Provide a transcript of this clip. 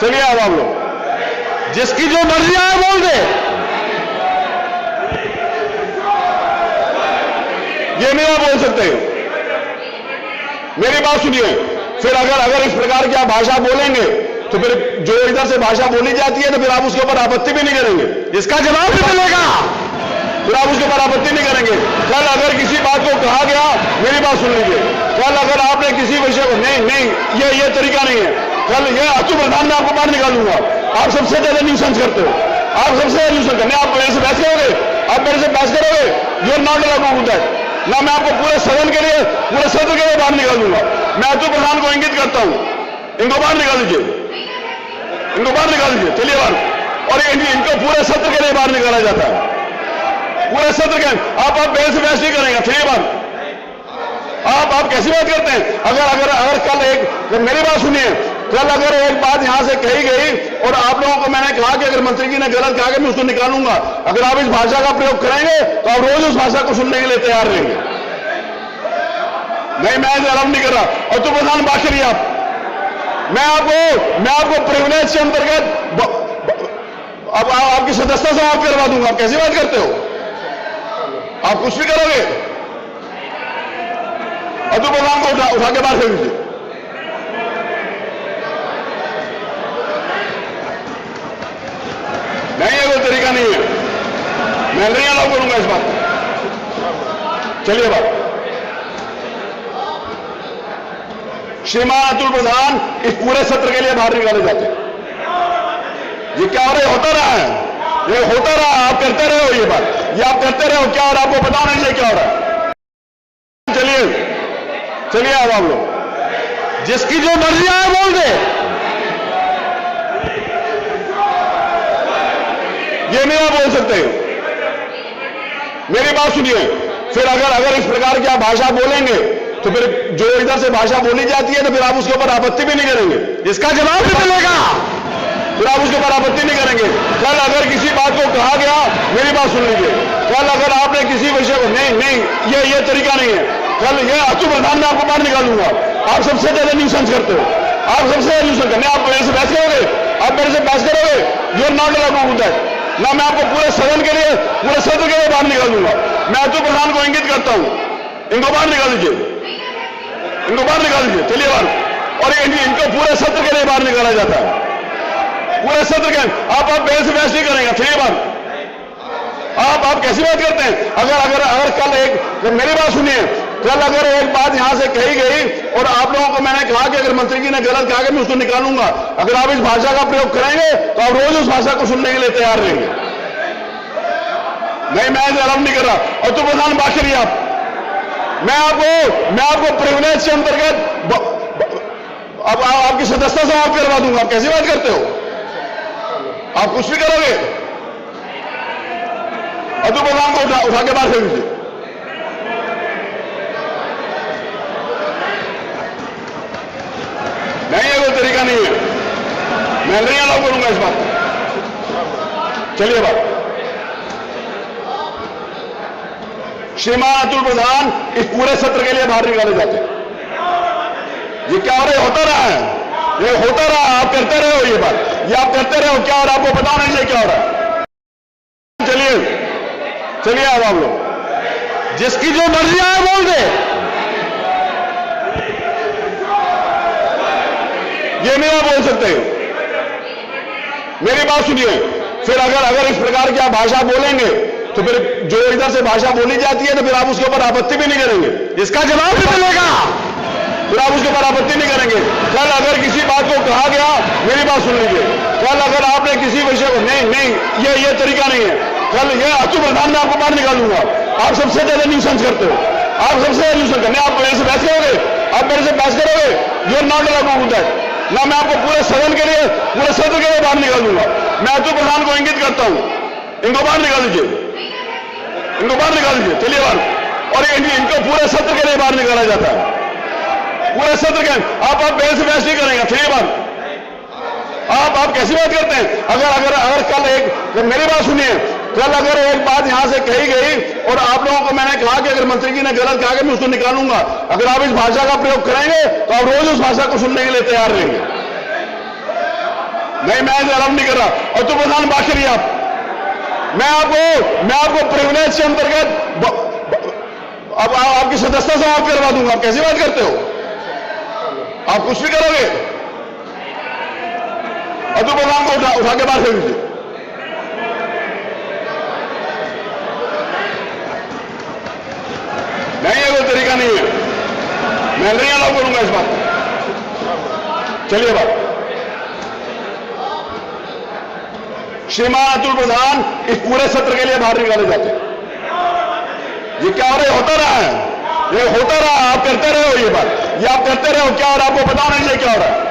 चलिए अब आप लोग जिसकी जो मर्जी आए बोल दे, ये नहीं आप बोल सकते। मेरी बात सुनिए, फिर अगर इस प्रकार की आप भाषा बोलेंगे तो फिर जो इधर से भाषा बोली जाती है तो फिर आप उसके ऊपर आपत्ति भी नहीं करेंगे, इसका जवाब भी मिलेगा, फिर आप उसके ऊपर आपत्ति नहीं करेंगे। कल अगर किसी बात को कहा गया, मेरी बात सुन लीजिए, कल अगर आपने किसी विषय को नहीं ये तरीका नहीं है, कल ये अतुल प्रधान में आपको बाहर निकालूंगा। आप सबसे ज्यादा न्यूसेंस करते हो, आप सबसे ज्यादा न्यूसेंस करते, आप मेरे से बहस करोगे, आप मेरे से बहस करोगे, you are not allowed to that. ना मैं आपको पूरे सदन के लिए, पूरे सत्र के लिए बाहर निकाल दूंगा। मैं अतुल प्रधान को इंगित करता हूं, इनको बाहर निकाल दीजिए, इनको बाहर निकाल दीजिए, चलिए बाहर। और इनको पूरे सत्र के लिए बाहर निकाला जाता है, पूरे सत्र के। आप मेरे से बहस नहीं करेंगे, चलिए बाहर। आप कैसी बात करते हैं? अगर कल मेरी बात सुनिए, कल अगर एक बात यहां से कही गई और आप लोगों को मैंने कहा कि अगर मंत्री जी ने गलत कहा कि मैं उसको निकालूंगा, अगर आप इस भाषा का प्रयोग करेंगे तो आप रोज उस भाषा को सुनने के लिए तैयार रहेंगे। नहीं, मैं आरंभ नहीं कर रहा। और तो प्रधान बात करिए आप, मैं आपको प्रिविलेज के अंतर्गत अब आपकी सदस्यता समाप्त करवा दूंगा। आप कैसी बात करते हो? आप कुछ भी करोगे? अतुल प्रधान को उठा के बाहर फेंक दीजिए। नहीं, ये कोई तरीका नहीं है, मैं नहीं अलाउ करूंगा इस बात। चलिए बात, श्रीमान अतुल प्रधान इस पूरे सत्र के लिए बाहर निकाले जाते हैं। ये क्या हो रहा है? होता रहा है, ये होता रहा, आप करते रहे हो ये बात, ये आप करते रहे हो। क्या हो रहा है आपको पता नहीं है क्या हो रहा है? चलिए अब आप लोग जिसकी जो मर्जी आए बोल दे, ये नहीं आप बोल सकते। मेरी बात सुनिए, फिर अगर इस प्रकार की आप भाषा बोलेंगे तो फिर जो इधर से भाषा बोली जाती है तो फिर आप उसके ऊपर आपत्ति भी नहीं करेंगे, इसका जवाब भी मिलेगा, फिर आप उसके ऊपर आपत्ति नहीं करेंगे। कल अगर किसी बात को कहा गया, मेरी बात सुन लीजिए, कल अगर आपने किसी विषय को नहीं ये तरीका नहीं है, कल ये अतुल प्रधान में आपको बाहर निकालूंगा। आप सबसे ज्यादा न्यूसेंस करते हो, आप सबसे ज्यादा न्यूसेंस करते, आप मेरे से बहस करोगे, आप मेरे से बहस करोगे, you are not allowed to that. ना मैं आपको पूरे सदन के लिए, पूरे सत्र के लिए बाहर निकाल दूंगा। मैं अतुल प्रधान को इंगित करता हूं, इनको बाहर निकाल दीजिए, इनको बाहर निकाल दीजिए, चलिए बाहर। और इनको पूरे सत्र के लिए बाहर निकाला जाता है, पूरे सत्र के। आप मेरे से बहस नहीं करेंगे, चलिए बाहर। आप कैसी बात करते हैं? अगर कल मेरी बात सुनिए, कल अगर एक बात यहां से कही गई और आप लोगों को मैंने कहा कि अगर मंत्री जी ने गलत कहा कि मैं उसको निकालूंगा, अगर आप इस भाषा का प्रयोग करेंगे तो आप रोज उस भाषा को सुनने के लिए तैयार रहेंगे। नहीं, मैं आरंभ नहीं कर रहा। और तो प्रधान बात करिए आप, मैं आपको प्रिविलेज के अंतर्गत अब आपकी सदस्यता समाप्त करवा दूंगा। आप कैसी बात करते हो? आप कुछ भी करोगे? अतुल प्रधान को उठा के बाहर फेंक दीजिए। नहीं, ये कोई तरीका नहीं है, मैं नहीं अलाउ करूंगा इस बात। चलिए बात, श्रीमान अतुल प्रधान इस पूरे सत्र के लिए बाहर निकाले जाते हैं। ये क्या हो रहा है? होता रहा है, ये होता रहा, आप करते रहे हो ये बात, ये आप करते रहे हो। क्या हो रहा है आपको पता नहीं है क्या हो रहा है? चलिए अब आप लोग जिसकी जो मर्जी आए बोल दे, ये नहीं आप बोल सकते। मेरी बात सुनिए, फिर अगर इस प्रकार की आप भाषा बोलेंगे तो फिर जो इधर से भाषा बोली जाती है तो फिर आप उसके ऊपर आपत्ति भी नहीं करेंगे, इसका जवाब भी मिलेगा, फिर आप उसके ऊपर आपत्ति नहीं करेंगे। कल अगर किसी बात को कहा गया, मेरी बात सुन लीजिए, कल अगर आपने किसी विषय को नहीं ये तरीका नहीं है, कल ये अतुल प्रधान में आपको बाहर निकालूंगा। आप सबसे ज्यादा न्यूसेंस करते हो, आप सबसे ज्यादा न्यूसेंस करते, आप मेरे से बहस करोगे, आप मेरे से बहस करोगे, you are not allowed to that. ना मैं आपको पूरे सदन के लिए, पूरे सत्र के लिए बाहर निकाल दूंगा। मैं अतुल प्रधान को इंगित करता हूं, इनको बाहर निकाल दीजिए, इनको बाहर निकाल दीजिए, चलिए बाहर। और इनको पूरे सत्र के लिए बाहर निकाला जाता है, पूरे सत्र के। आप मेरे से बहस नहीं करेंगे, चलिए बाहर। आप कैसी बात करते हैं? अगर कल मेरी बात सुनिए, कल अगर एक बात यहां से कही गई और आप लोगों को मैंने कहा कि अगर मंत्री जी ने गलत कहा कि मैं उसको निकालूंगा, अगर आप इस भाषा का प्रयोग करेंगे तो आप रोज उस भाषा को सुनने के लिए तैयार रहेंगे। नहीं, मैं आरोप नहीं कर रहा। अतुल प्रधान बात करिए आप। मैं आपको प्रिविलेज के अंतर्गत अब आपकी सदस्यता समाप्त करवा दूंगा। आप कैसी बात करते हो? आप कुछ भी करोगे? अतुल प्रधान को उठा के बाहर फेंक दीजिए। नहीं, ये कोई तरीका नहीं है। मैं नहीं अलाउ करूंगा इस बात को। चलिए बात। श्रीमान अतुल प्रधान इस पूरे सत्र के लिए बाहर निकाले जाते हैं। ये क्या हो रहा है? होता रहा है, ये होता रहा। आप करते रहो ये बात, ये आप करते रहो क्या, और आपको पता नहीं है क्या हो रहा है।